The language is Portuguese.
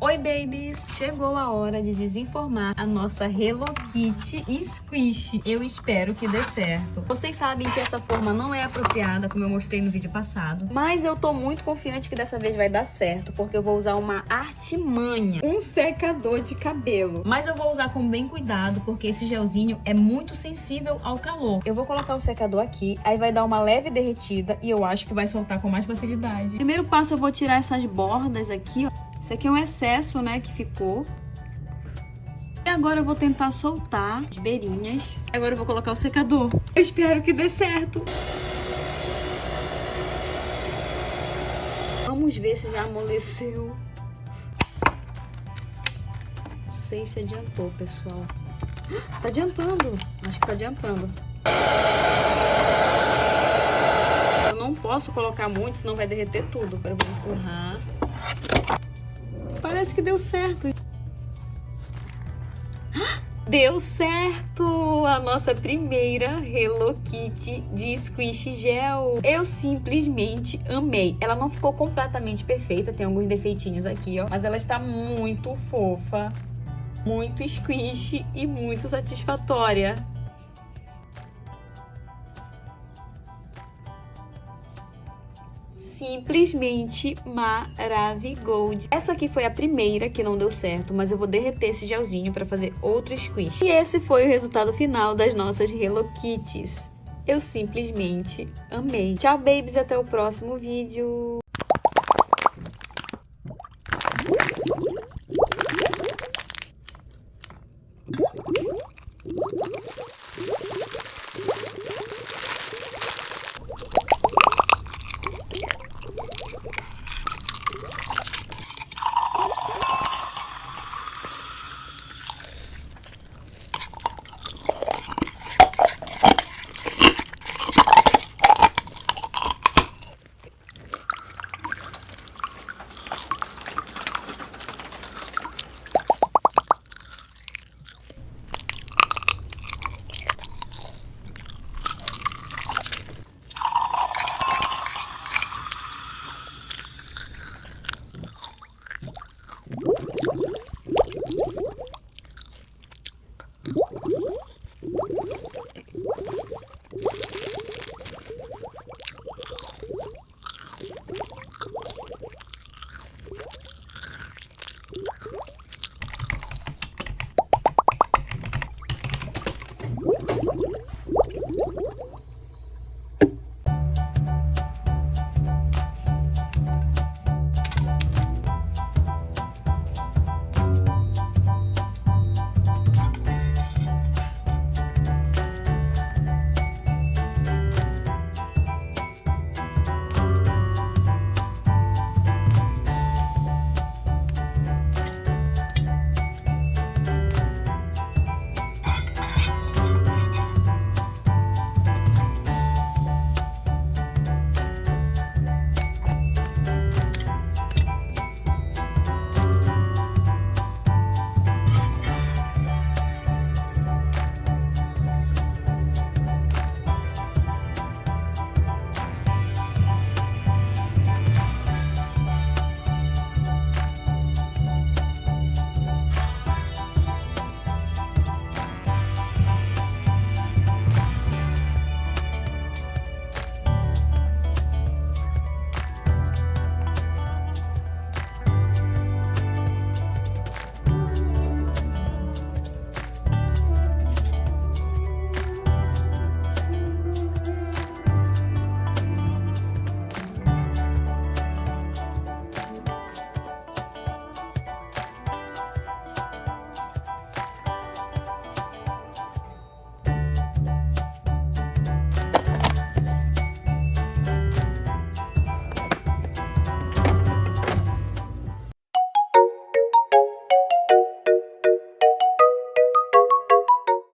Oi, babies! Chegou a hora de desenformar a nossa Hello Kitty Squish. Eu espero que dê certo. Vocês sabem que essa forma não é apropriada, como eu mostrei no vídeo passado. Mas eu tô muito confiante que dessa vez vai dar certo, porque eu vou usar uma artimanha. Um secador de cabelo. Mas eu vou usar com bem cuidado, porque esse gelzinho é muito sensível ao calor. Eu vou colocar o secador aqui, aí vai dar uma leve derretida e eu acho que vai soltar com mais facilidade. Primeiro passo, eu vou tirar essas bordas aqui, ó. Isso aqui é um excesso, né, que ficou. E agora eu vou tentar soltar as beirinhas. Agora eu vou colocar o secador. Eu espero que dê certo. Vamos ver se já amoleceu. Não sei se adiantou, pessoal. Tá adiantando. Acho que tá adiantando. Eu não posso colocar muito, senão vai derreter tudo. Agora eu vou empurrar. Parece que deu certo. Deu certo! A nossa primeira Hello Kitty de Squish Gel. Eu simplesmente amei. Ela não ficou completamente perfeita, tem alguns defeitinhos aqui, ó. Mas ela está muito fofa, muito squish e muito satisfatória. Simplesmente maravilhosa. Essa aqui foi a primeira que não deu certo, mas eu vou derreter esse gelzinho para fazer outro squish. E esse foi o resultado final das nossas Hello Kitties. Eu simplesmente amei. Tchau, babies, até o próximo vídeo.